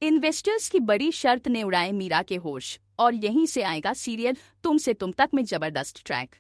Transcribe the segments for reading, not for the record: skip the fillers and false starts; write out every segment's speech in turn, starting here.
Investors की बड़ी शर्त ने उड़ाए मीरा के होश, और यहीं से आएगा सीरियल तुम से तुम तक में जबरदस्त ट्रैक।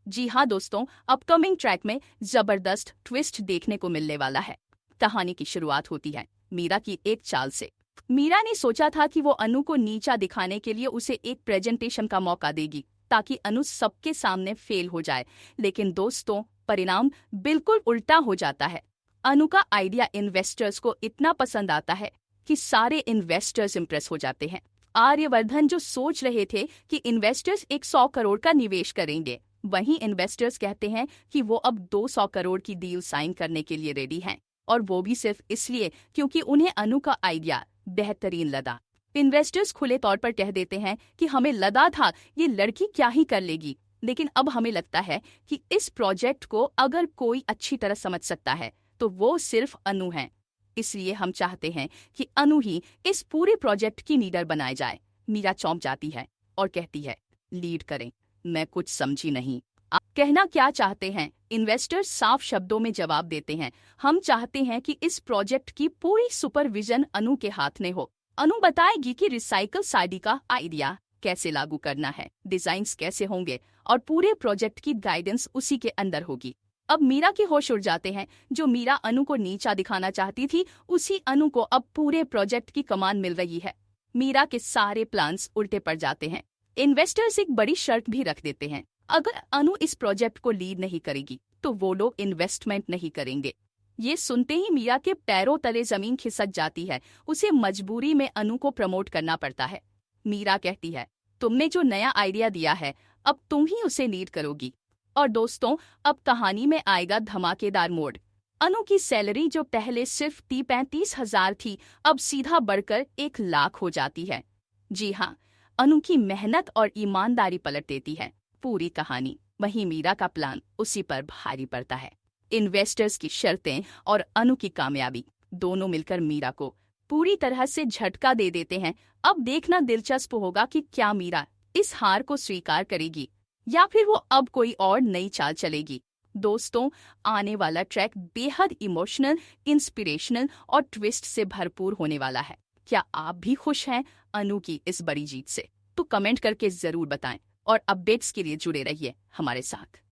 जी हाँ दोस्तों, अपकमिंग ट्रैक में जबरदस्त ट्विस्ट देखने को मिलने वाला है। कहानी की शुरुआत होती है मीरा की एक चाल से। मीरा ने सोचा था कि वो अनु को नीचा दिखाने के लिए उसे एक प्रेजेंटेशन का मौका देगी ताकि अनु सबके सामने फेल हो जाए, लेकिन दोस्तों परिणाम बिल्कुल उल्टा हो जाता है। अनु का आइडिया इन्वेस्टर्स को इतना पसंद आता है कि सारे इन्वेस्टर्स इंप्रेस हो जाते हैं। आर्यवर्धन जो सोच रहे थे कि इन्वेस्टर्स 100 करोड़ का निवेश करेंगे, वहीं इन्वेस्टर्स कहते हैं कि वो अब 200 करोड़ की डील साइन करने के लिए रेडी हैं, और वो भी सिर्फ इसलिए क्योंकि उन्हें अनु का आइडिया बेहतरीन लगा। इन्वेस्टर्स खुले तौर पर कह देते हैं कि हमें लगा था ये लड़की क्या ही कर लेगी, लेकिन अब हमें लगता है कि इस प्रोजेक्ट को अगर कोई अच्छी तरह समझ सकता है तो वो सिर्फ अनु है। इसलिए हम चाहते हैं कि अनु ही इस पूरे प्रोजेक्ट की लीडर बनाए जाए। मीरा चौंक जाती है और कहती है, लीड करें? मैं कुछ समझी नहीं, आप कहना क्या चाहते हैं? इन्वेस्टर्स साफ शब्दों में जवाब देते हैं, हम चाहते हैं कि इस प्रोजेक्ट की पूरी सुपरविजन अनु के हाथ में हो। अनु बताएगी कि रिसाइकल साइडी का आइडिया कैसे लागू करना है, डिजाइन्स कैसे होंगे, और पूरे प्रोजेक्ट की गाइडेंस उसी के अंदर होगी। अब मीरा के होश उड़ जाते हैं। जो मीरा अनु को नीचा दिखाना चाहती थी, उसी अनु को अब पूरे प्रोजेक्ट की कमान मिल रही है। मीरा के सारे प्लान्स उल्टे पड़ जाते हैं। इन्वेस्टर्स एक बड़ी शर्त भी रख देते हैं, अगर अनु इस प्रोजेक्ट को लीड नहीं करेगी तो वो लोग इन्वेस्टमेंट नहीं करेंगे। ये सुनते ही मीरा के पैरों तले जमीन खिसक जाती है। उसे मजबूरी में अनु को प्रमोट करना पड़ता है। मीरा कहती है, तुमने जो नया आइडिया दिया है अब तुम ही उसे लीड करोगी। और दोस्तों अब कहानी में आएगा धमाकेदार मोड़। अनु की सैलरी जो पहले सिर्फ 35,000 थी, अब सीधा बढ़कर 1,00,000 हो जाती है। जी हाँ, अनु की मेहनत और ईमानदारी पलट देती है पूरी कहानी। वहीं मीरा का प्लान उसी पर भारी पड़ता है। इन्वेस्टर्स की शर्तें और अनु की कामयाबी दोनों मिलकर मीरा को पूरी तरह से झटका दे देते हैं। अब देखना दिलचस्प होगा कि क्या मीरा इस हार को स्वीकार करेगी या फिर वो अब कोई और नई चाल चलेगी। दोस्तों आने वाला ट्रैक बेहद इमोशनल, इंस्पिरेशनल और ट्विस्ट से भरपूर होने वाला है। क्या आप भी खुश हैं अनु की इस बड़ी जीत से? तो कमेंट करके जरूर बताएं और अपडेट्स के लिए जुड़े रहिए हमारे साथ।